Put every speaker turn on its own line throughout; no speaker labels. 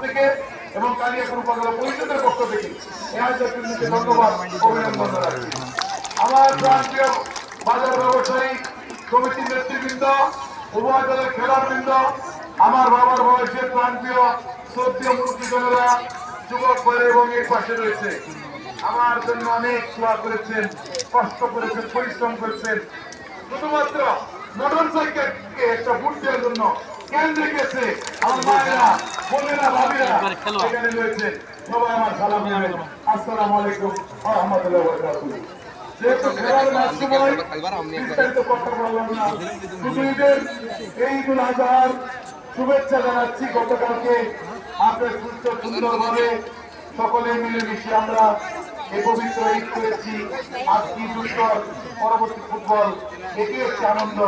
থেকে এবং কালিয়াকুর উপজেলা পরিষদের পক্ষ থেকে ধন্যবাদ অভিনন্দন জানাচ্ছি। আমার প্রান্তীয় বাজার ব্যবসায়ী সমিতির নেতৃবৃন্দ, উভয় দলের খেলোয়াড়বৃন্দ, আমার বাবার বয়সের প্রান্তীয় শ্রদ্ধীয় মুরব্বীজনেরা, যুবক ভাই এবং এর পাশে রয়েছে, আমার জন্য অনেক দোয়া করেছেন, কষ্ট করেছেন, পরিশ্রম করেছেন। শুধুমাত্র মোটর সাইকেলকে একটা ভোট দেওয়ার জন্য কেন্দ্রে গেছে আমার মায়েরা, বোনেরা, ভাবিরা এখানে রয়েছে। সবাই আমার সালাম জানাবেন। আসসালামু আলাইকুম ওয়া রাহমাতুল্লাহি ওয়া বারাকাতুহু। যেহেতু খেলার মাঠ সময় বিস্তারিত কথা বললাম না, শুধু ঈদের এই ঈদুল আজহার শুভেচ্ছা জানাচ্ছি। গতকালকে আপনার সুস্থ সুন্দরভাবে সকলে মিলেমিশে আমরা এই পবিত্র ঈদ করেছি। আজকে ঈদ উত্তর পরবর্তী ফুটবল এটি একটি আনন্দ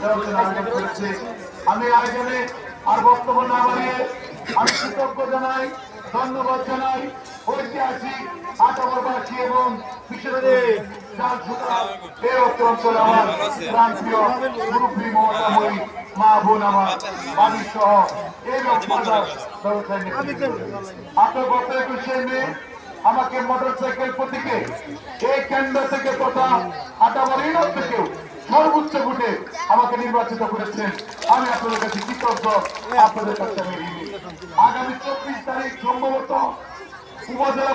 আয়োজন করেছে। আমি আয়োজনে আর বক্তব্য না বাড়িয়ে আমি কৃতজ্ঞ জানাই, ধন্যবাদ জানাই ঐতিহাসিক আটাবরবাসী এবং বিশেষ অঞ্চলে আমার প্রান্তীয় মুরব্বী মমতাময়ী মা বোন, আমার বাড়ি সহ এই আপনার গত 21শে মে আমাকে মোটরসাইকেল প্রতীকে এই কেন্দ্র থেকে তথা আটাবাড়ি থেকেও সর্বোচ্চ ভোটে আমাকে নির্বাচিত করেছেন। আমি আপনাদের কাছে কৃতজ্ঞ, আপনাদের কাছে আমি ঋণী। আগামী 24 তারিখ সম্ভবত উপজেলা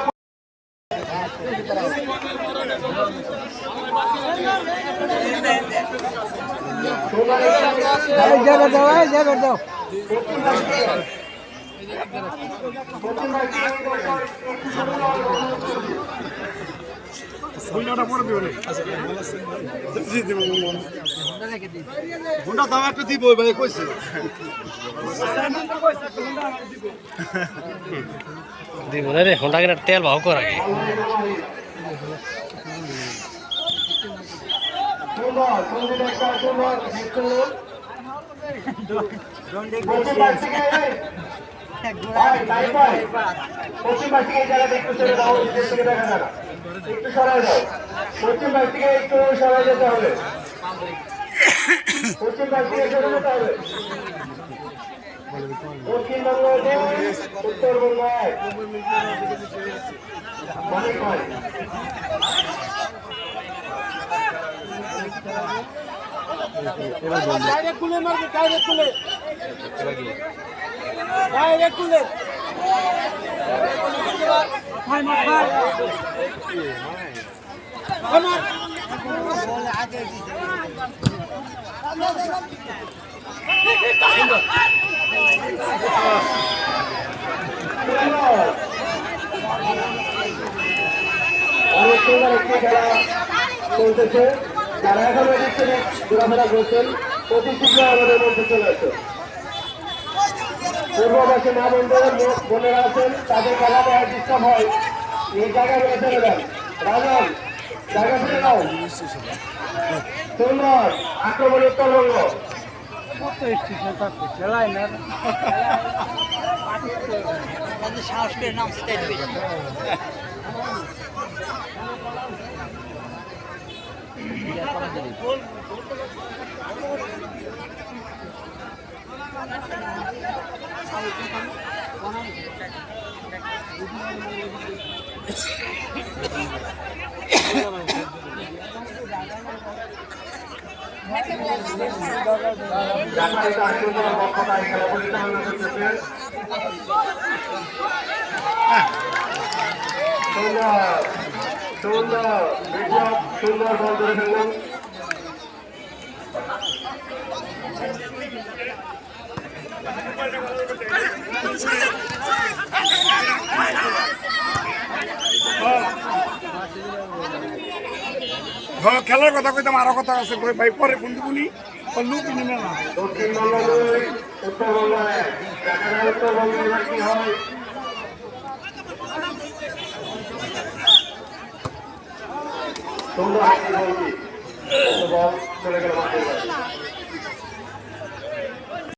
দিব না রে, হোন্ডা কেনার তেল ভাও কর আগে।
পশ্চিম পাশ থেকে এই জায়গাটা একটু চলে যাও, দেখা যাবে একটু সরাই যাও। পশ্চিম পাশ থেকে একটু সরাই যেতে হবে, পশ্চিম পাশ থেকে সরে যেতে হবে। পশ্চিমবঙ্গ উত্তরবঙ্গ অনেক হয়। ডাইরেক্ট খুলে মারবে, ডাইরেক্ট খুলে, ডাইরেক্ট খুলে। অনেক সুন্দর একটি খেলা চলতেছে। যারা এখন ঘোরাফেরা করছেন অতি শীঘ্র আমাদের মধ্যে চলে আসছে। পূর্ববাসী মা বোনেরা আছেন, তাদের খেলা দেওয়ার ডিস্টার্ব হয়, এই জায়গায় ছেড়ে দেন। রাজন জায়গা ছেড়ে দাও। সুন্দর আক্রমণ উত্তরবঙ্গ।
সাহস করে নাম
সুন্দর বল ধরে ফেললাম।
খেলার কথা কইতাম, আরো কথা আছে ভাই, পরে ফোন দিবনি লুক নিবে না।
দক্ষিণবঙ্গ উত্তরবঙ্গ উত্তরবঙ্গে কি হয় সুন্দর চলে গেল।